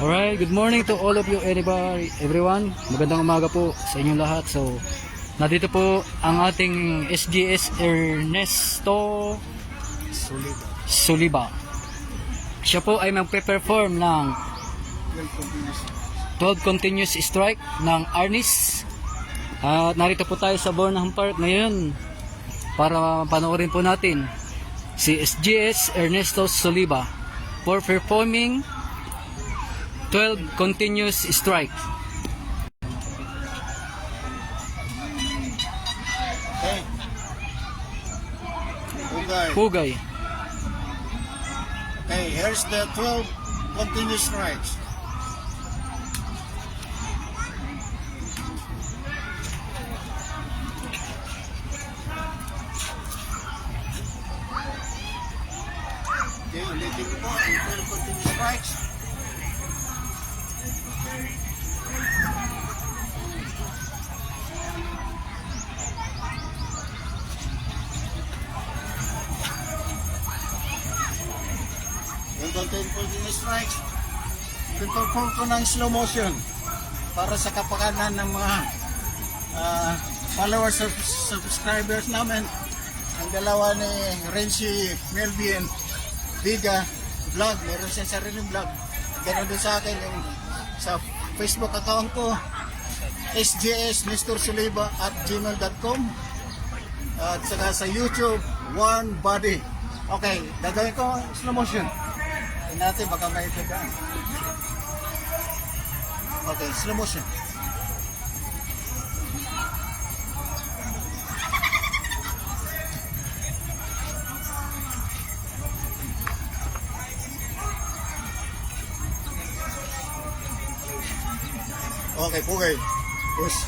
Alright, good morning to all of you everyone. Magandang umaga po sa inyong lahat. So, nandito po ang ating SGS Ernesto Soliba. Siya po ay magpe-perform ng 12 continuous strike ng Arnis. At narito po tayo sa Burnham Park ngayon para panoorin po natin si SGS Ernesto Soliba for performing 12 continuous strike. Hey. Pugay. Okay, here's the 12 continuous strikes. Okay, ulitin mo po ang 12 continuous strikes. Yung continuous strikes, pinperform ko ng slow motion para sa kapakanan ng mga followers of subscribers namin. Ang dalawa ni Renzi Melvin Viga vlog, meron siya sariling vlog. Ganon din sa akin yung sa Facebook account ko, sjsnestorsuliba@gmail.com, at saka sa YouTube, One Body. Okay, gagawin ko slow motion. Tingnan natin, baka may itagaan. Okay, slow motion. Okay, Pugay. Push.